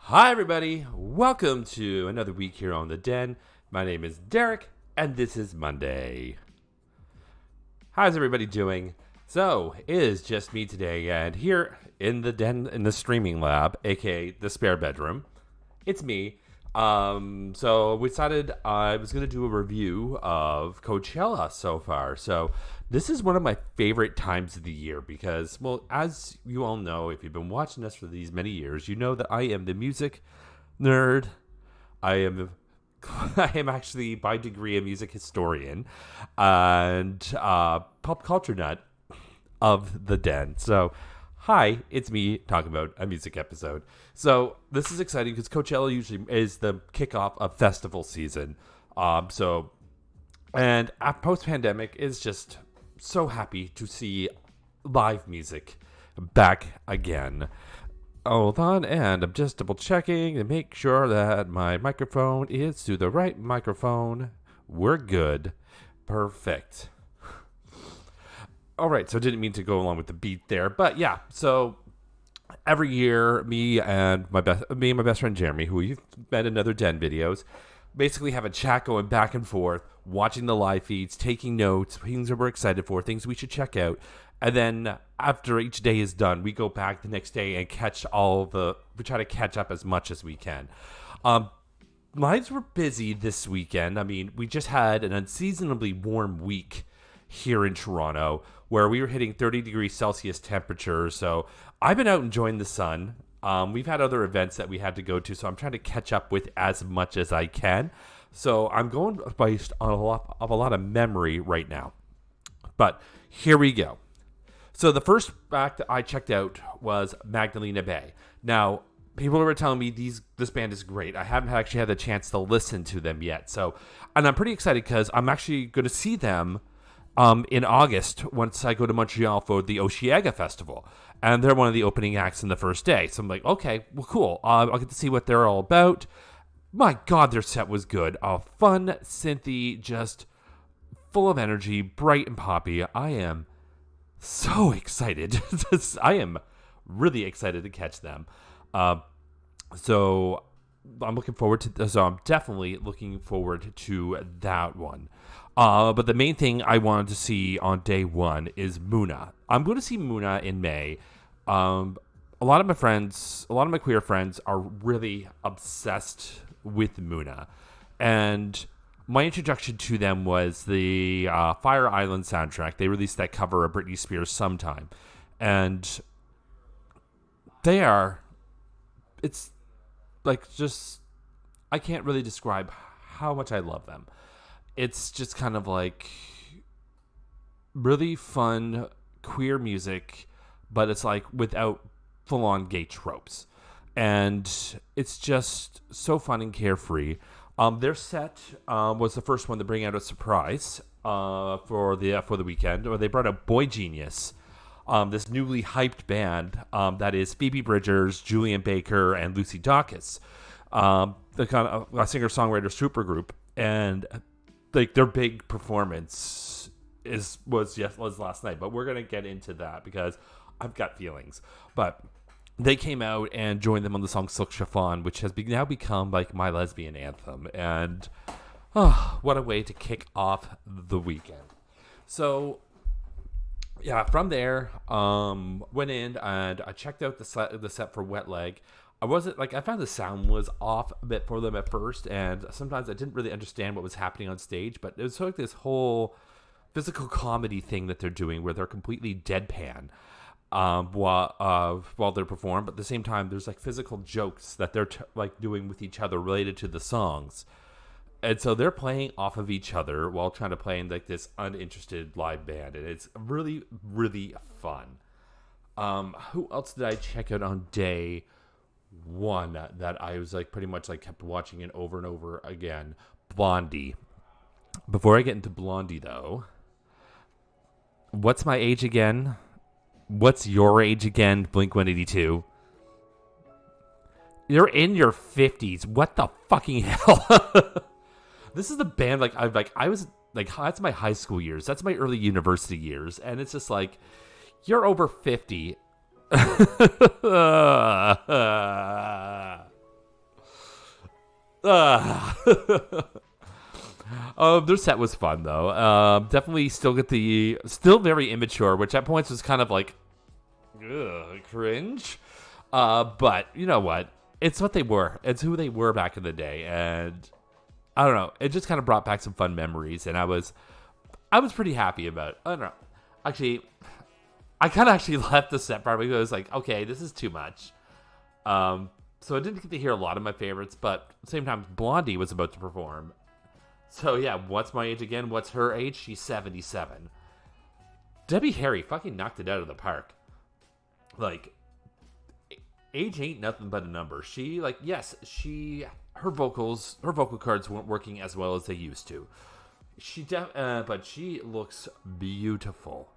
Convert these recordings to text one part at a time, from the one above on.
Hi, everybody. Welcome to another week here on The Den. My name is Derek, and this is Monday. How's everybody doing? So, it is just me today, and here in the den, in the streaming lab, aka the spare bedroom, it's me. So we decided I was going to do a review of Coachella so far. So this is one of my favorite times of the year because, well, as you all know, if you've been watching us for these many years, you know that I am the music nerd. I am I am actually by degree a music historian and pop culture nut of the den. So hi, it's me talking about a music episode. So this is exciting because Coachella usually is the kickoff of festival season. And post-pandemic is just so happy to see live music back again. Hold on, and I'm just double checking to make sure that my microphone is to the right microphone. We're good. Perfect. All right, so didn't mean to go along with the beat there, but yeah. So every year, me and my best friend Jeremy, who you've met in other Den videos, basically have a chat going back and forth, watching the live feeds, taking notes, things that we're excited for, things we should check out, and then after each day is done, we go back the next day and we try to catch up as much as we can. Lives were busy this weekend. I mean, we just had an unseasonably warm week here in Toronto, where we were hitting 30 degrees Celsius temperatures. So I've been out enjoying the sun. We've had other events that we had to go to, so I'm trying to catch up with as much as I can. So I'm going based on a lot of memory right now. But here we go. So the first act that I checked out was Magdalena Bay. Now, people were telling me this band is great. I haven't actually had the chance to listen to them yet. And I'm pretty excited because I'm actually going to see them in August, once I go to Montreal for the Coachella Festival. And they're one of the opening acts in the first day. So I'm like, okay, well, cool. I'll get to see what they're all about. My God, their set was good. Fun, synthy, just full of energy, bright and poppy. I am so excited. I am really excited to catch them. So I'm definitely looking forward to that one. But the main thing I wanted to see on day one is Muna. I'm going to see Muna in May. A lot of my queer friends are really obsessed with Muna. And my introduction to them was the Fire Island soundtrack. They released that cover of Britney Spears Sometime. And it's like just, I can't really describe how much I love them. It's just kind of like really fun queer music, but it's like without full-on gay tropes. And it's just so fun and carefree. Their set was the first one to bring out a surprise for the weekend. Or they brought out Boy Genius, this newly hyped band that is Phoebe Bridgers, Julian Baker, and Lucy Dacus, the kind of a singer-songwriter supergroup. And like their big performance was last night, but we're gonna get into that because I've got feelings. But they came out and joined them on the song Silk Chiffon, which has now become like my lesbian anthem. And what a way to kick off the weekend. So yeah, from there, went in and I checked out the set for Wet Leg. I found the sound was off a bit for them at first, and sometimes I didn't really understand what was happening on stage, but it was sort of like this whole physical comedy thing that they're doing where they're completely deadpan while they're performing, but at the same time, there's like physical jokes that they're doing with each other related to the songs. And so they're playing off of each other while trying to play in like this uninterested live band, and it's really, really fun. Who else did I check out on day one that I was like pretty much like kept watching it over and over again? Blondie. Before I get into Blondie though, what's my age again? What's your age again? Blink-182. You're in your 50s. What the fucking hell? This is the band I was like, that's my high school years. That's my early university years, and it's just like, you're over 50. Their set was fun though. Definitely still very immature, which at points was kind of like, cringe. But you know what? It's what they were. It's who they were back in the day, and I don't know. It just kind of brought back some fun memories, and I was pretty happy about it. I don't know. Actually, I kind of actually left the set part because I was like, okay, this is too much. So I didn't get to hear a lot of my favorites, but at the same time, Blondie was about to perform. So yeah, what's my age again? What's her age? She's 77. Debbie Harry fucking knocked it out of the park. Like, age ain't nothing but a number. She, like, yes, her vocal cords weren't working as well as they used to. But she looks beautiful.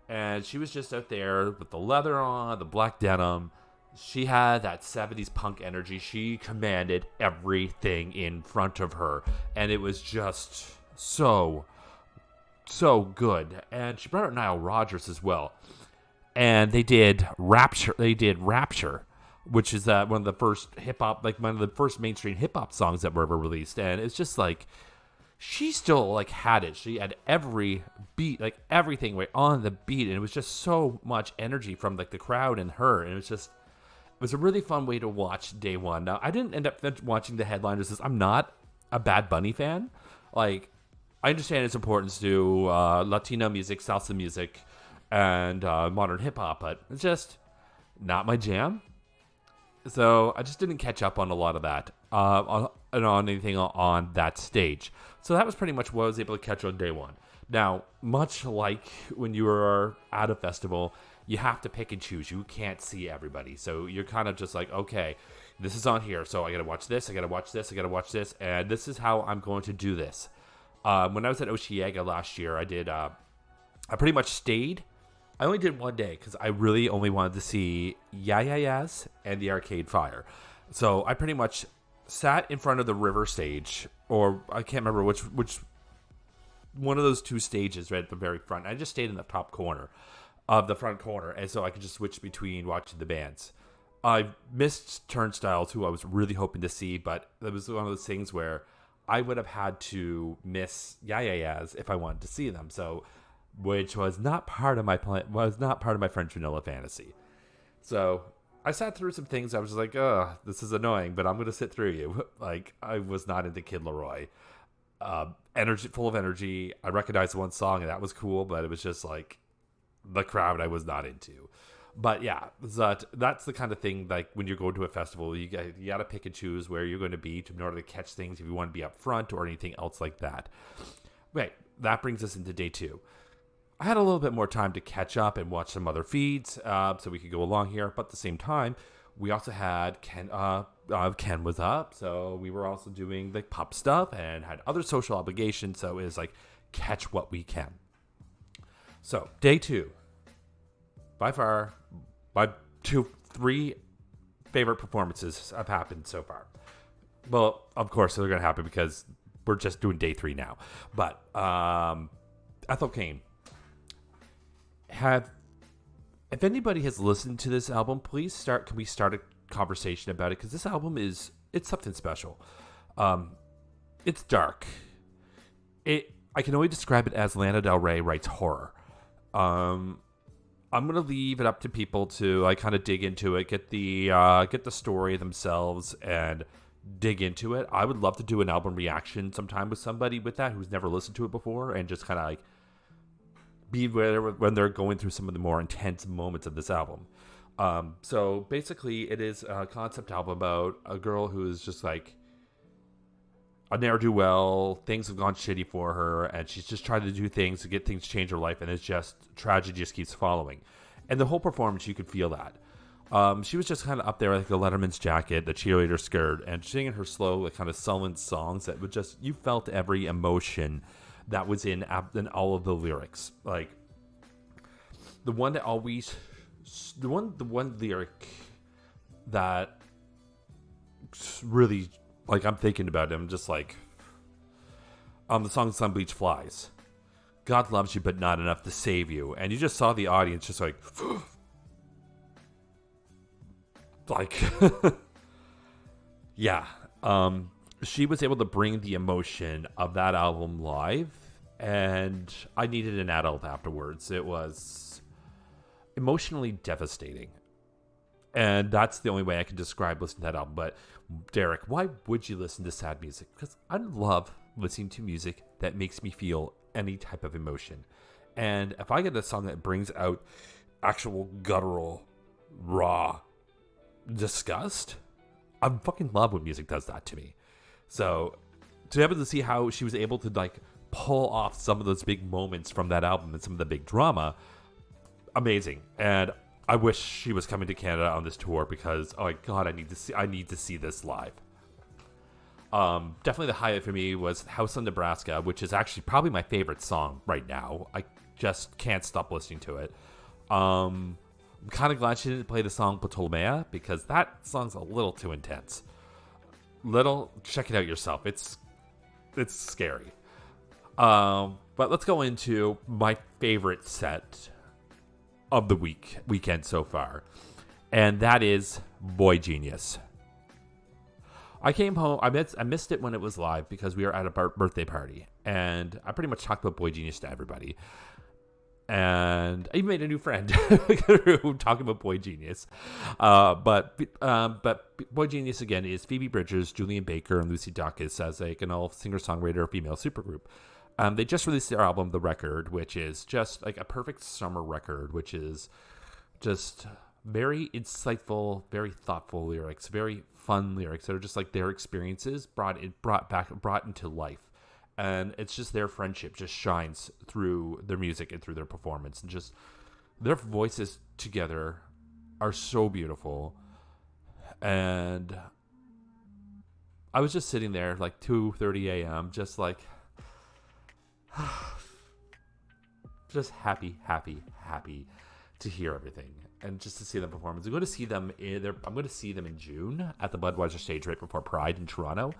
And she was just out there with the leather on, the black denim. She had that 70s punk energy. She commanded everything in front of her. And it was just so good. And she brought out Nile Rodgers as well. And they did Rapture, which is one of the first hip-hop, like one of the first mainstream hip-hop songs that were ever released. And it's just like, she still like had it. She had every beat, like everything right on the beat. And it was just so much energy from like the crowd and her. And it was a really fun way to watch day one. Now, I didn't end up watching the headliners because I'm not a Bad Bunny fan. Like, I understand its importance to Latino music, salsa music, and modern hip-hop, but it's just not my jam. So I just didn't catch up on a lot of that, on anything on that stage. So that was pretty much what I was able to catch on day one. Now, much like when you are at a festival, you have to pick and choose. You can't see everybody. So you're kind of just like, okay, this is on here. So I got to watch this. I got to watch this. I got to watch this. And this is how I'm going to do this. When I was at Oshiega last year, I pretty much stayed. I only did one day because I really only wanted to see Yeah Yeah Yeahs and the Arcade Fire. So I pretty much sat in front of the river stage, or I can't remember which one of those two stages right at the very front. I just stayed in the top corner of the front corner, and so I could just switch between watching the bands. I missed Turnstiles, who I was really hoping to see, but it was one of those things where I would have had to miss Yeah Yeah Yeahs if I wanted to see them. So, which was not part of my plan, was not part of my French Vanilla fantasy. So I sat through some things. I was just like, oh, this is annoying, but I'm going to sit through you. Like, I was not into Kid Laroi. Full of energy. I recognized one song, and that was cool, but it was just like the crowd I was not into. But yeah, that's the kind of thing, like when you're going to a festival, you got to pick and choose where you're going to be in order to catch things if you want to be up front or anything else like that. Right, that brings us into day two. I had a little bit more time to catch up and watch some other feeds, so we could go along here. But at the same time, we also had Ken was up, so we were also doing the pub stuff and had other social obligations. So it was like, catch what we can. So day two, by far, my three favorite performances have happened so far. Well, of course they're going to happen because we're just doing day three now. But Ethel Cain. If anybody has listened to this album, please can we start a conversation about it? Because this album it's something special. It's dark. I can only describe it as Lana Del Rey writes horror. I'm gonna leave it up to people to like kind of dig into it, get the story themselves, and dig into it. I would love to do an album reaction sometime with somebody with that who's never listened to it before, and just kind of like be when they're going through some of the more intense moments of this album. So basically, it is a concept album about a girl who is just like a ne'er-do-well. Things have gone shitty for her, and she's just trying to do things to get things to change her life, and it's just tragedy just keeps following. And the whole performance, you could feel that. She was just kind of up there like the Letterman's jacket, the cheerleader skirt, and singing her slow, like kind of sullen songs that would just, you felt every emotion that was in all of the lyrics. Like the one lyric that really, like, I'm thinking about it, I'm just like, the song Sun Bleach Flies. God loves you, but not enough to save you. And you just saw the audience just like, like, yeah. she was able to bring the emotion of that album live, and I needed an adult afterwards. It was emotionally devastating. And that's the only way I can describe listening to that album. But Derek, why would you listen to sad music? Because I love listening to music that makes me feel any type of emotion. And if I get a song that brings out actual guttural, raw disgust, I fucking love when music does that to me. So to be able to see how she was able to like pull off some of those big moments from that album and some of the big drama, amazing. And I wish she was coming to Canada on this tour because, oh my god, I need to see this live. Definitely the highlight for me was House on Nebraska, which is actually probably my favorite song right now. I just can't stop listening to it. I'm kind of glad she didn't play the song Ptolemaea because that song's a little too intense. Check it out yourself. It's scary. But let's go into my favorite set of the weekend so far, and that is Boy Genius. I came home. I missed it when it was live because we were at a birthday party, and I pretty much talked about Boy Genius to everybody. And I even made a new friend talking about Boy Genius. But Boy Genius again is Phoebe Bridgers, Julian Baker, and Lucy Dacus as an all singer-songwriter female supergroup. They just released their album, The Record, which is just like a perfect summer record, which is just very insightful, very thoughtful lyrics, very fun lyrics that are just like their experiences brought into life. And it's just their friendship just shines through their music and through their performance. And just their voices together are so beautiful. And I was just sitting there like 2:30 a.m. just like just happy to hear everything and just to see them performance. I'm going to see them in June at the Budweiser stage right before Pride in Toronto,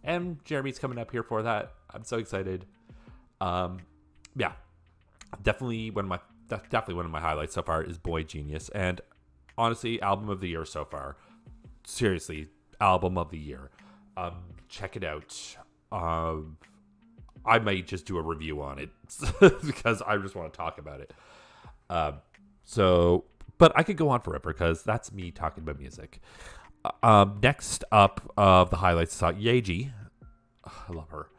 and Jeremy's coming up here for that. I'm so excited. Yeah, definitely one of my highlights so far is Boy Genius, and honestly, album of the year so far. Seriously, album of the year. Check it out. I might just do a review on it because I just want to talk about it. But I could go on forever because that's me talking about music. Next up of the highlights, Yeji. I love her.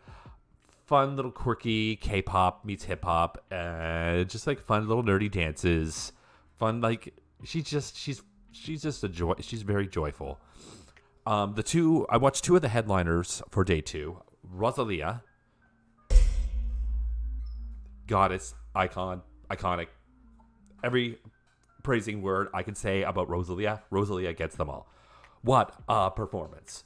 Fun little quirky K-pop meets hip-hop, and just like fun little nerdy dances. Fun, like she's just a joy. She's very joyful. I watched two of the headliners for day 2. Rosalia, goddess, iconic. Every praising word I can say about Rosalia gets them all. What a performance.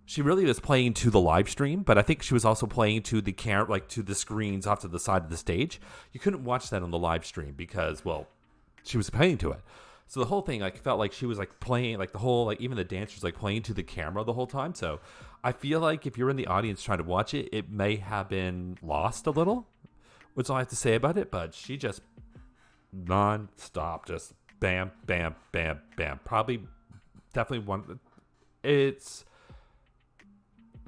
She really was playing to the live stream, but I think she was also playing to the to the screens off to the side of the stage. You couldn't watch that on the live stream because, well, she was playing to it. So the whole thing felt like she was playing the whole even the dancers playing to the camera the whole time. So I feel like if you're in the audience trying to watch it, it may have been lost a little. That's all I have to say about it. But she just non-stop, just bam, bam, bam, bam. Definitely one. It's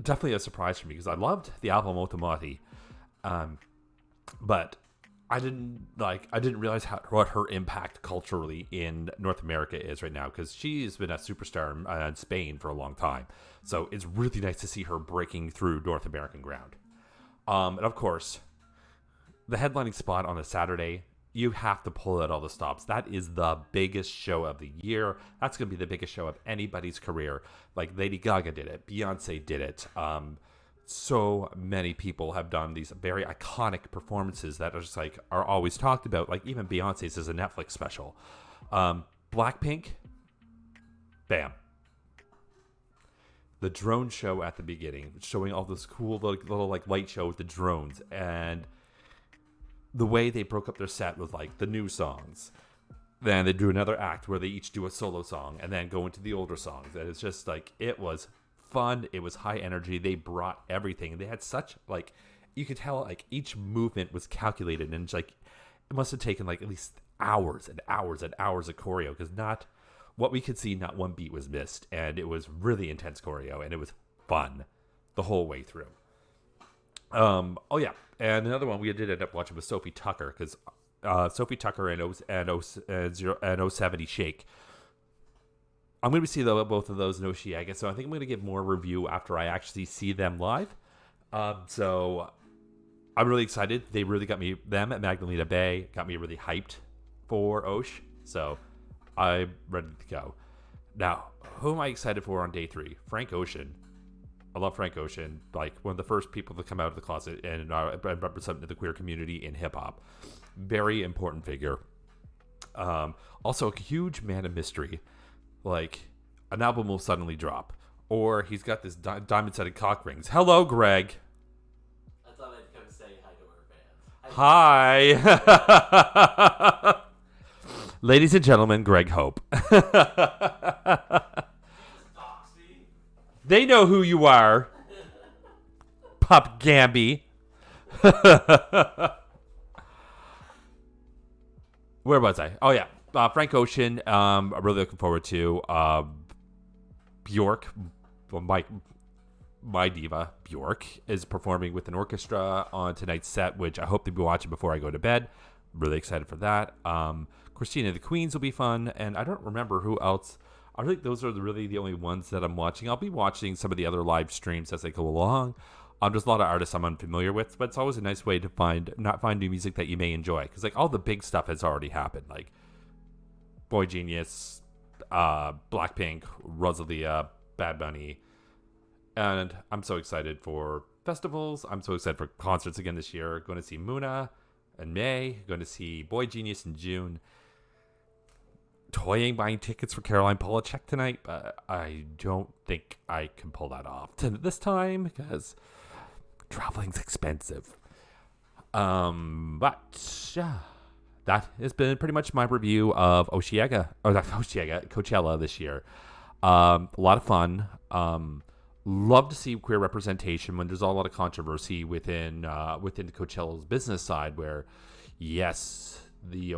definitely a surprise for me because I loved the album Otomati, but I didn't realize what her impact culturally in North America is right now, because she's been a superstar in Spain for a long time. So it's really nice to see her breaking through North American ground. And of course, the headlining spot on a Saturday, you have to pull out all the stops. That is the biggest show of the year. That's going to be the biggest show of anybody's career. Like Lady Gaga did it. Beyonce did it. So many people have done these very iconic performances that are just are always talked about. Like even Beyonce's is a Netflix special. Blackpink, bam. The drone show at the beginning, showing all this cool little light show with the drones, and the way they broke up their set with the new songs. Then they do another act where they each do a solo song and then go into the older songs. And it's just it was fun. It was high energy. They brought everything. They had such you could tell each movement was calculated, and it must have taken at least hours and hours and hours of choreo, because not what we could see, not one beat was missed, and it was really intense choreo, and it was fun the whole way through. Oh yeah, and another one we did end up watching was Sophie Tucker, because Sophie Tucker and 070 Shake. I'm going to see both of those in Oshiega, so I think I'm going to give more review after I actually see them live. So I'm really excited. They really got me, them at Magdalena Bay, got me really hyped for Osh. So I'm ready to go. Now, who am I excited for on day 3? Frank Ocean. I love Frank Ocean, like one of the first people to come out of the closet and represent the queer community in hip hop. Very important figure. Also a huge man of mystery. Like, an album will suddenly drop, or he's got this diamond-studded cock rings. Hello, Greg. I thought I'd come say hi to our Hi. fans. Ladies and gentlemen, Greg Hope. They know who you are. Pup Gamby. Where was I? Oh, yeah. Frank Ocean, I'm really looking forward to. Bjork, my diva, Bjork, is performing with an orchestra on tonight's set, which I hope to be watching before I go to bed. Really excited for that. Christina the Queens will be fun, and I don't remember who else. I think those are really the only ones that I'm watching. I'll be watching some of the other live streams as they go along. There's a lot of artists I'm unfamiliar with, but it's always a nice way to find new music that you may enjoy. Because like all the big stuff has already happened, like Boy Genius, Blackpink, Rosalia, Bad Bunny, and I'm so excited for festivals. I'm so excited for concerts again this year. Going to see Muna in May. Going to see Boy Genius in June. Toying buying tickets for Caroline Polachek tonight, but I don't think I can pull that off this time because traveling's expensive. But yeah, that has been pretty much my review of Coachella this year. A lot of fun. Love to see queer representation when there's a lot of controversy within Coachella's business side, where yes, the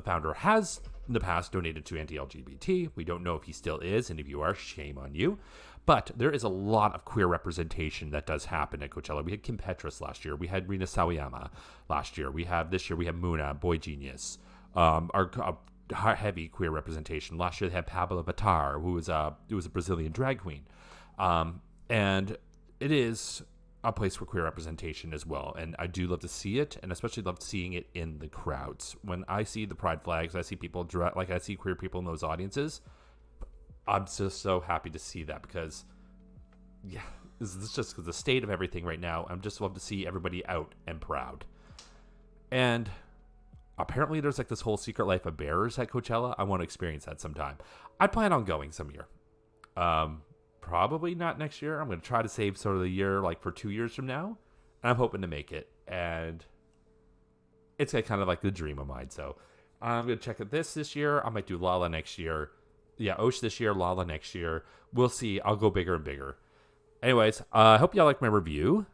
founder has in the past donated to anti-LGBT. We don't know if he still is, and if you are, shame on you. But there is a lot of queer representation that does happen at Coachella. We had Kim Petras last year. We had Rina Sawayama last year. This year we have Muna, Boy Genius. Our heavy queer representation. Last year they had Pablo Vittar, who was a Brazilian drag queen. And it is a place for queer representation as well, and I do love to see it, and especially love seeing it in the crowds. When I see the pride flags, I see people I see queer people in those audiences. I'm just so happy to see that, because yeah, this is just the state of everything right now. I'm just love to see everybody out and proud. And apparently there's like this whole secret life of bears at Coachella. I want to experience that sometime. I plan on going some year. Probably not next year. I'm going to try to save sort of the year like for 2 years from now. And I'm hoping to make it. And it's kind of like the dream of mine. So I'm going to check it this year. I might do Lala next year. Yeah, Osh this year, Lala next year. We'll see. I'll go bigger and bigger. Anyways, I hope y'all like my review.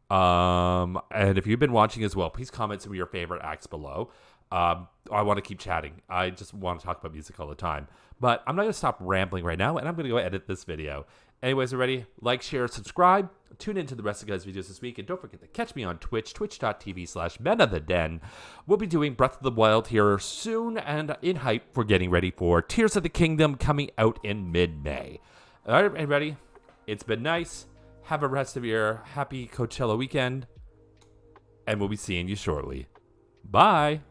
And if you've been watching as well, please comment some of your favorite acts below. I want to keep chatting. I just want to talk about music all the time. But I'm not going to stop rambling right now, and I'm going to go edit this video. Anyways, already, like, share, subscribe. Tune into the rest of the guys' videos this week. And don't forget to catch me on Twitch, twitch.tv/Men of the Den. We'll be doing Breath of the Wild here soon, and in hype for getting ready for Tears of the Kingdom coming out in mid-May. All right, everybody, it's been nice. Have a rest of your happy Coachella weekend, and we'll be seeing you shortly. Bye.